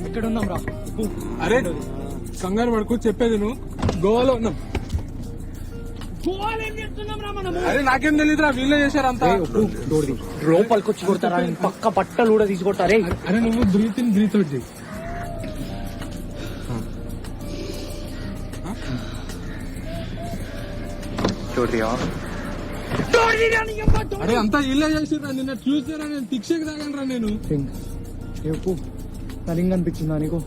ఎక్కడ ఉన్నాం రా? అరే కంగారు పడుకు, చెప్పేది నువ్వు. గోవాలో ఉన్నాం. అరే నాకేం తెలియదురా, వీళ్ళే చేశారంతా. లోపలికి వచ్చి కొడతారా? పక్క పట్టలు కూడా తీసుకొడతారే. అరే నువ్వు బ్రీత్ ఇన్ బ్రీత్ అవుట్ చేయి. అరే అంతా ఇల్లే చేసిర్రా. నిన్న చూసారా, నేను శిక్షకు తాగనరా నేను. నా రింగ్ అనిపించిందా నీకు?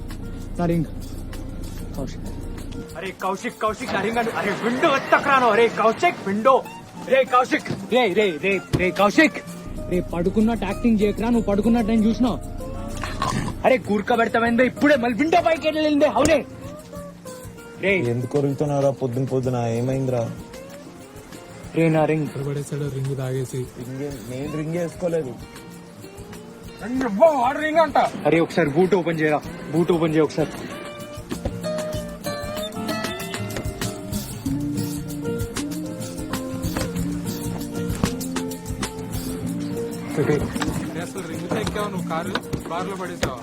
నా రింగ్ కౌశిక్. అరే కౌశిక్ కౌశిక్ నా రింగ్ అరే విండో ఎత్తకరాను. అరే కౌశిక్ విండో. రే కౌశిక్ రే రే రే రే కౌశిక్ రే పడుకున్నట్టు యాక్టింగ్ చేయకరా. నువ్వు పడుకున్నట్టు నేను చూసినా. అరే కూర్కబెడతామైందో ఇప్పుడే మళ్ళీ విండో పైకి వెళ్ళిందే. అవునే రే. ఎందుకు కొరుగుతున్నారా పొద్దున పొద్దున? ఏమైందిరా? రే నా రింగ్ పడేసాడు. రింగ్ తాగేసి. నేను రింగ్ వేసుకోలేదు. రింగ్ అంట. అరే ఒకసారి బూట్ ఓపెన్ చేయరా. బూట్ ఓపెన్ చేయ ఒకసారి. అసలు రింగ్ ఎక్కావు నువ్వు? కారులో పడేసావా?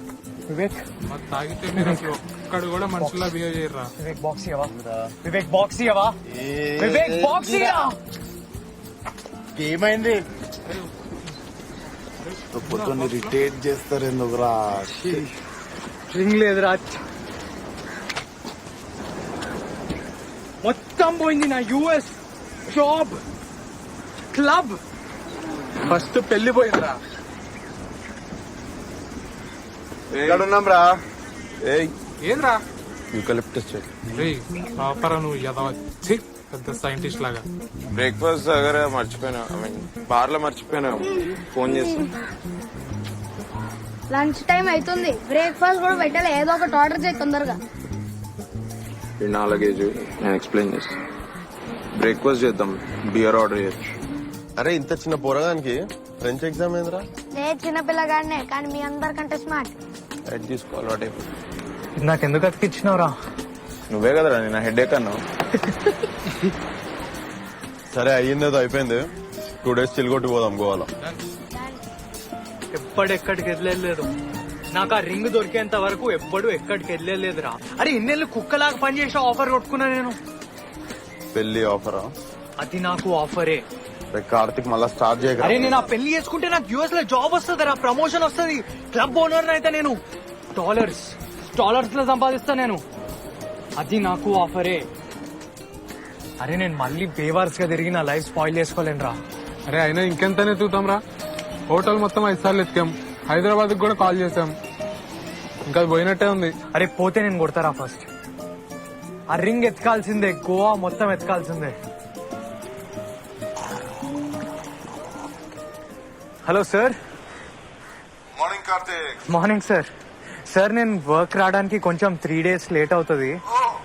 వివేక్ మాకు తాగితే మీరు అసలు ఒక్కడు కూడా మనుషుల్లా బిహేవ్ చేయరా. వివేక్ బాక్స్ ఇవ్వవా? వివేక్ బాక్స్ ఇవ్వవా? వివేక్ బాక్స్ ఇవ్వరా? ఏమైంది? పొద్దున్న రిటైర్ చేస్తారు ఎందుకురా? రింగ్ లేదురా. మొత్తం పోయింది నా యూఎస్ జాబ్, క్లబ్. ఫస్ట్ పెళ్లి పోయిందిరా. ఉన్నాం రా. ఏంద్రా యూకలిప్టస్ చెట్టు. ప్రాపర్ నువ్వు ఎదవచ్చి పెద్ద సైంటిస్ట్ లాగా. బ్రేక్ఫాస్ట్ దగ్గర మర్చిపోయినా, ఐ మీన్ బార్ లో మర్చిపోయినా. ఫోన్ చేస్తా. లంచ్ టైం అవుతుంది, బ్రేక్ఫాస్ట్ కూడా పెట్టాలి. ఏదో ఒకటి ఆర్డర్ చేయి తొందరగా. నా లగేజ్ నేను ఎక్స్ప్లెయిన్ చేస్తాను. బ్రేక్ఫాస్ట్ చేద్దాం, బియర్ ఆర్డర్ చేయొచ్చు. అరే ఇంత చిన్న పోరగానికి ఫ్రెంచ్ ఎగ్జామ్ ఏందిరా? నేను చిన్నపిల్లగాడినే, కానీ మీ అందరికంటే స్మార్ట్. హెడ్ తీసుకోవాలి వాటే. నాకెందుకు అతికిచ్చినావురా? నువ్వే కదరా నేను హెడ్ ఏక్ అన్నావు. సరే అయ్యిందేదో అయిపోయింది. 2 days చిల్గొట్టి పోదాం గోవాలో. ఎక్కడికి వెళ్ళలేదు. నాకు ఆ రింగ్ దొరికేంత వరకు ఎప్పుడు ఎక్కడికి వెళ్ళలేదురా. అరే ఇన్నేళ్ళు కుక్కలాగా పనిచేసే ఆఫర్ కొట్టుకున్నా నేను. పెళ్లి ఆఫరా? అది నాకు ఆఫరే. కార్తిక్ మళ్ళా స్టార్ట్ చేయగలరా? అరే నేను ఆ పెళ్లి చేసుకుంటే నాకు యూఎస్ లో జాబ్ వస్తుంది రా, ప్రమోషన్ వస్తుంది, క్లబ్ ఓనర్ అయితే నేను డాలర్స్ లో సంపాదిస్తా నేను. అది నాకు ఆఫరే. అరే నేను మళ్ళీ బేవార్స్ గా తిరిగి నా లైఫ్ స్పాయిల్ చేసుకోలేను రా. అరే అయినా ఇంకెంతనే ఎత్తుతాం రా. హోటల్ మొత్తం 5 సార్లు ఎత్తాం. హైదరాబాద్ కూడా కాల్ చేసాం. ఇంకా అది పోయినట్టే ఉంది. అరే పోతే నేను కొడతారా ఫస్ట్. ఆ రింగ్ ఎత్తుకాల్సిందే, గోవా మొత్తం ఎత్తుకాల్సిందే. Hello sir. Morning Karthik. Morning sir. Sir నేను వర్క్ రావడానికి కొంచెం 3 days లేట్ అవుతుంది.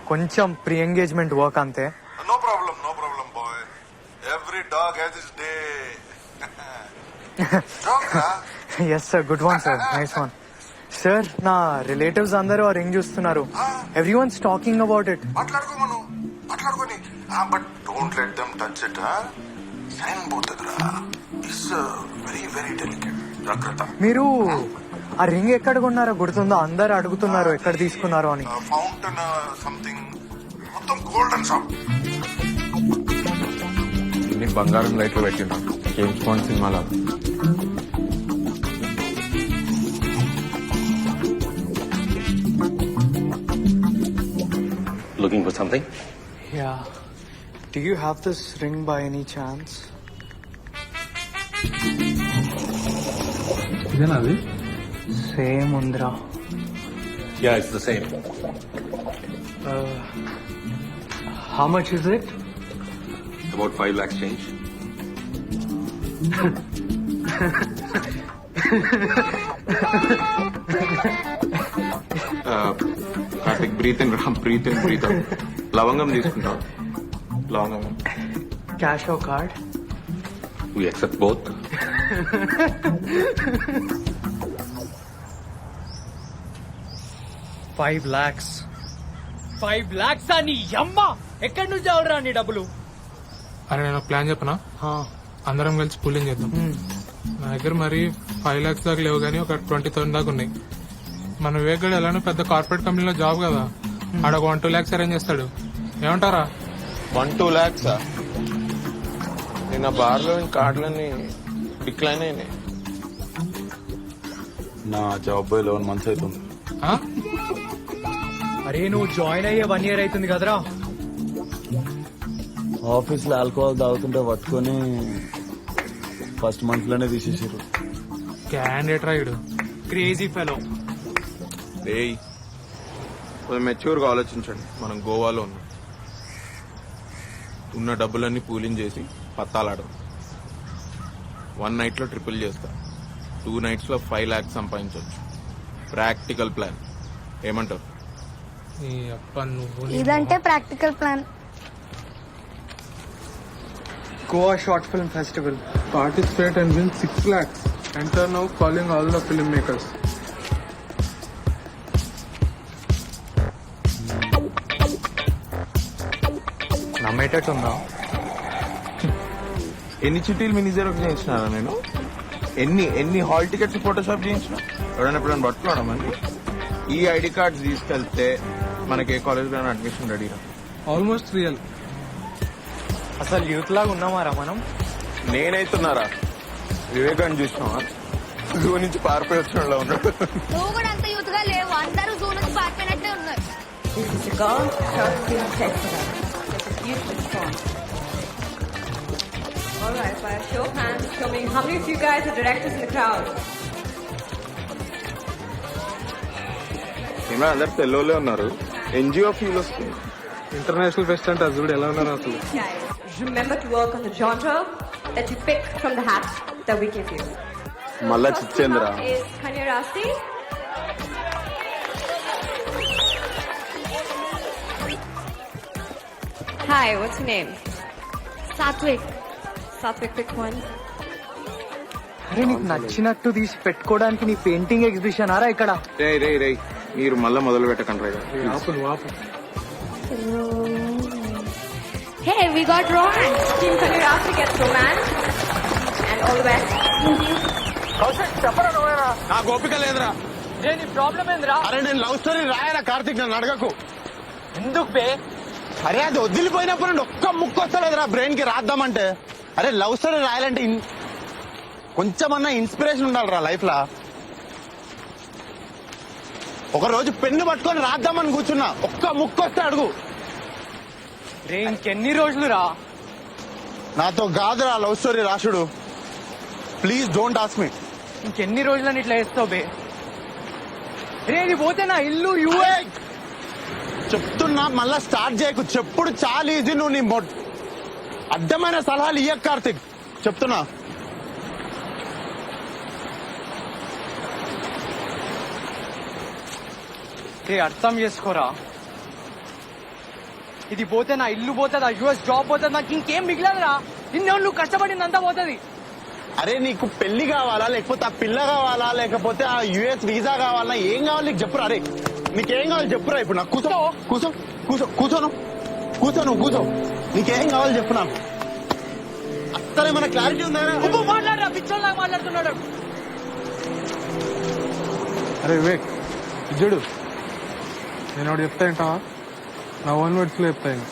కొంచెం ప్రీ ఎంగేజ్మెంట్ వర్క్ అంతే. No problem boy. Every dog has his day. Yes sir, good one sir, nice one. Sir నా రిలేటివ్స్ అందరూ ఆ రింగ్ చూస్తున్నారు. Everyone's talking about it. మాట్లాడుకోని but don't let them touch it. Shine పోతుందిరా. It's very very delicate. జాగ్రత్త. మీరు ఆ ring ఎక్కడ కొన్నారో గుర్తుందో? అందరు అడుగుతున్నారు ఎక్కడ తీసుకున్నారో అని. ఫౌంటైన్ సంథింగ్, మొత్తం గోల్డెన్ షాప్. ఇన్ని బంగారం లైట్లు పెట్టినా జేమ్స్ బాండ్ సినిమాలో. Looking for something? Yeah. Do you have this ring by any chance? ఇదేనా అది? సేమ్ ఉందిరా. Yeah, it's the same. How much is it? About 5 lakhs change. Karthik breathe in రా, బ్రీత్ ఇన్ బ్రీత్ అవుట్. లవంగం తీసుకుంటావు? లవంగం. Cash or card? We accept both. $5 lakhs. 5 lakhs అని అమ్మ ఎక్కడి నుంచి అవరా నీ డబ్బులు? అరే నేను ప్లాన్ చెప్పనా? అందరం కలిసి పూలింగ్ చేద్దాం. నా దగ్గర మరి 5 lakhs దాకా లేవు, కానీ ఒక 20,000 దాకా ఉన్నాయి. మన వివేక్ గడు ఎలానో పెద్ద కార్పొరేట్ కంపెనీలో జాబ్ కదా, ఆడ 1-2 lakhs అరేంజ్ చేస్తాడు. ఏమంటారా? 1-2 lakhs నిన్న బార్లో కార్డులన్నీ డిక్లైన్ అయినాయి. నా జాబ్ 11 months అవుతుంది. ఆ? అరే నువ్వు జాయిన్ అయ్యే 1 year అవుతుంది కదరా. ఆఫీస్ లో ఆల్కహాల్ తాగుతుంటే పట్టుకొని ఫస్ట్ మంత్ లోనే తీసేసారు. క్యాండిడేట్ రాయుడు. Crazy fellow. ఏయ్ కొంచెం మెచ్యూర్గా ఆలోచించండి. మనం గోవాలో ఉన్నాం. ఉన్న డబ్బులన్నీ పూలింగ్ చేసి పత్తాలాడడం. 1 night లో ట్రిపుల్ చేస్తా. 2 nights లో 5 lakhs సంపాదించవచ్చు. Practical plan. ఏమంటారు? ఈ అప్ప నువ్వు ఇదంటే practical plan. Goa short film festival. Participate and win 6 lakhs. Enter now calling all the filmmakers. నమ్మేటట్టుందా? ఎన్ని చిట్టీలు మినీ జెరాక్స్ చేయించినారా నేను? ఎన్ని హాల్ టికెట్స్ ఫోటోషాప్ చేయించిన? ఎవరైనా ఎప్పుడైనా పట్టుకోవడా మనకి? ఈ ఐడి కార్డ్స్ తీసుకెళ్తే మనకి ఏ కాలేజ్లో అడ్మిషన్ రెడీరా. Almost real. అసలు యూత్ లాగా ఉన్నామారా మనం? నేనైతున్నారా? వివేకాన్ని చూసినావా? జూ నుంచి పారిపోయి వచ్చిన ఉన్నాడు. నువ్వు కూడా అంత యూత్ గా లేవు, అందరూ జూ నుంచి పారిపోయినట్టే ఉన్నారు. Alright, by a show of hands, show me how many of you guys are directors in the crowd? ఏమో అందరు తెల్లోళ్ళే ఉన్నారు. ఎన్జిఓ ఫీల్ వస్తుంది. ఇంటర్నేషనల్ ఫెస్ట్ అంటే అసలు ఎలా ఉన్నారు అసలు? Guys, remember to work on the genre that you pick from the hat that we give you. మళ్ళా First చిచ్చేంద్ర. up is Kanya Rasti. Hi, what's your name? Satvik. Satvik, pick one. అరే నీకు నచ్చినట్టు తీసి పెట్టుకోవడానికి నీ పెయింటింగ్ ఎగ్జిబిషన్ ఆరా ఇక్కడ? రే మీరు మళ్ళా మొదలు పెట్టకండి రా. ఆపు నువ్వు ఆపు. Hey, we got romance. Team Kanya Rasti gets romance. And all the best. నా గోపిక లేదురా. నీ ప్రాబ్లం ఏందిరా? అరే నేను లవ్ స్టోరీ రాయరా కార్తీక్, నన్ను అడగకు. ఎందుకు బే? అరే అది వదిలిపోయినప్పుడు నుండి ఒక్క ముక్కు వస్తలేదురా బ్రెయిన్ కి రాద్దామంటే. అరే లవ్ స్టోరీ రాయాలంటే కొంచెమన్నా ఇన్స్పిరేషన్ ఉండాలిరా లైఫ్ లా. ఒక రోజు పెన్ను పట్టుకొని రాద్దామని కూర్చున్నా, ఒక్క ముక్కు వస్తే అడుగు. రే ఇంకెన్ని రోజులు రా? నాతో కాదురా లవ్ స్టోరీ రాసుడు. Please don't ask me. ఇంకెన్ని రోజులని ఇట్లా వేస్తావు బే? రే నీ పోతే నా ఇల్లు చెప్తున్నా మళ్ళా స్టార్ట్ చేయకు. చెప్పుడు చాలా ఈజీ. నువ్వు నీ అడ్డమైన సలహాలు ఇయ్యకు కార్తిక్, చెప్తున్నా. రే అర్థం చేసుకోరా. ఇది పోతే నా ఇల్లు పోతుంది, యుఎస్ జాబ్ పోతుంది, నాకు ఇంకేం మిగిలదురా. నువ్వు కష్టపడిందంతా పోతుంది. అరే నీకు పెళ్లి కావాలా, లేకపోతే ఆ పిల్ల కావాలా, లేకపోతే ఆ యుఎస్ వీసా కావాలా, ఏం కావాలి నీకు చెప్పురా. అరే నీకేం కావాలి చెప్పురా. ఇప్పుడు నాకు కూర్చో కూర్చో కూర్చో కూర్చోను కూర్చో. నీకేం కావాలి చెప్పు నాకు. అసలు ఏమైనా క్లారిటీ ఉందా? మాట్లాడరా, పిచ్చోళ్ళగా మాట్లాడుతున్నాడు. అరే వివేక్ చూడు, నేను ఒకటి చెప్తా ఏంటావా? నా ఓన్ వర్డ్స్ లో చెప్తాను.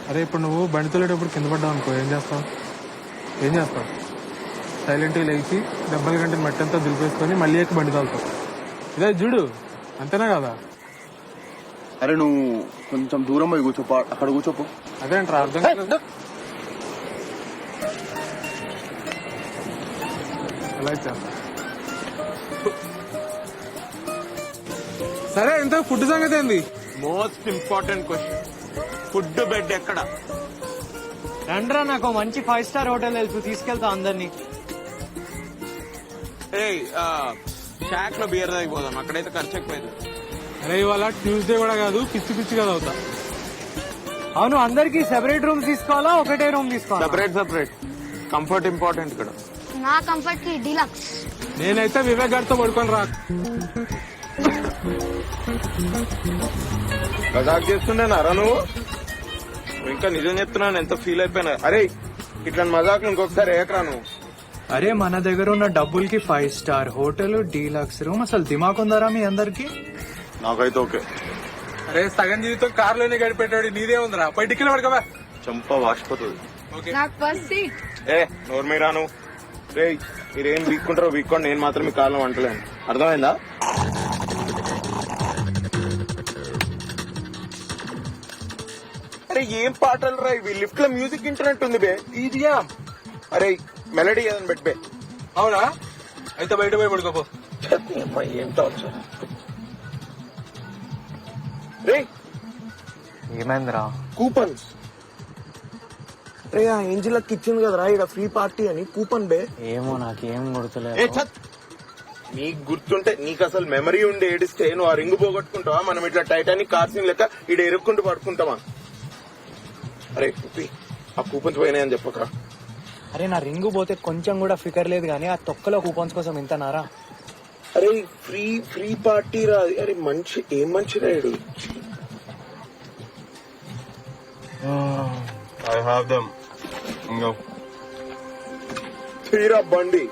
అరే ఇప్పుడు నువ్వు బండి తోలేటప్పుడు కింద పడ్డావు అనుకో, ఏం చేస్తావు? సైలెంట్గా లేచి డబ్బల గంట మట్టంతా దులిపేసుకొని మళ్ళీ ఎక్కి బండి తాగుతావు. ఇదే చూడు, అంతేనా కదా? అరే నువ్వు కొంచెం దూరం పోయి కూర్చోపో, అక్కడ కూర్చోపో. అదేంట్రా అర్థం కాదు. ఎలా ఇచ్చేస్తా? సరే ఇంత ఫుడ్ సంగతి ఏంది? Most important question, food bed ఎక్కడ? రండ్రా, నాకు మంచి 5 star హోటల్ తెలుసు, తీసుకెళ్తా అందరినీ. షాక్ లో బియర్ తాగిపోదాం, అక్కడైతే ఖర్చు ఎక్కువైంది. అరే ఇవాళ ట్యూస్డే కూడా కాదు, పిచ్చిగా అవుతా. అవును, అందరికి సెపరేట్ రూమ్ తీసుకోవాలా, ఒకటే రూమ్ తీసుకోవాలా? సెపరేట్. కంఫర్ట్ ఇంపార్టెంట్ ఇక్కడ. నా కంఫర్ట్ కి డీలక్స్. నేనైతే వివేక్ గారితో పడుకొని రా. మజాక్ చేస్తున్నారా నువ్వు? ఇంకా నిజం చెప్తున్నాను, ఎంత ఫీల్ అయిపోయినా. అరే ఇట్లా మజాక్ ఇంకొకసారి ఏకరా నువ్వు. అరే మన దగ్గర ఉన్న డబ్బులకి 5 స్టార్ హోటల్ డీలక్స్ రూమ్ అసలు దిమాక్ ఉందారా మీ అందరికి? నాకైతే ఓకే. అరే సగం జీవితం కారులోనే గడిపెట్టాడు, నీదే ఉందిరా. పై టిక్కిలు పడకవా. చంప వాసిపోతుంది. నాకు ఫస్ట్ సీట్. నోరు మీరాను రే, మీరేం వీక్కుంటారో వీక్కోండి, నేను మాత్రం మీ కాలం అంటలేను. అర్థమైందా? అరే ఏం పాటలు రా ఇవి, లిఫ్ట్ లో మ్యూజిక్ ఇంటర్నెట్ ఉంది బే. ఇదియా అరే మెలడీ ఏదని పెట్టి బే. అవునా? అయితే బయట పోయి పడుకోపో. ఏం టార్చర్ రే. ఏమైందిరా? కూపన్స్ రే, ఆ ఏంజిలకి ఇచ్చింది కదరా ఇక్కడ ఫ్రీ పార్టీ అని కూపన్ బే. ఏమో నాకేం గుర్తులేదు. ఏ ఛత్, నీకు గుర్తుంటే నీకు అసలు మెమరీ ఉండి ఏడిస్తే నువ్వు ఆ రింగు పోగొట్టుకుంటావా? మనం ఇట్లా టైటానిక్ కార్ సీన్ లెక్క ఇడ ఎరుక్కుంటూ పడుకుంటావా? అరే కుప్పి, ఆ కూపన్స్ పోయినాయని చెప్పకరా. అరే నా రింగు పోతే కొంచెం కూడా ఫికర్ లేదు కానీ ఆ తొక్కలో కూపన్స్ కోసం ఇంత నారా? అరే ఫ్రీ ఫ్రీ పార్టీ రా. అరే మంచి ఏం మంచి రాయుడు. I have them. తీరా బండి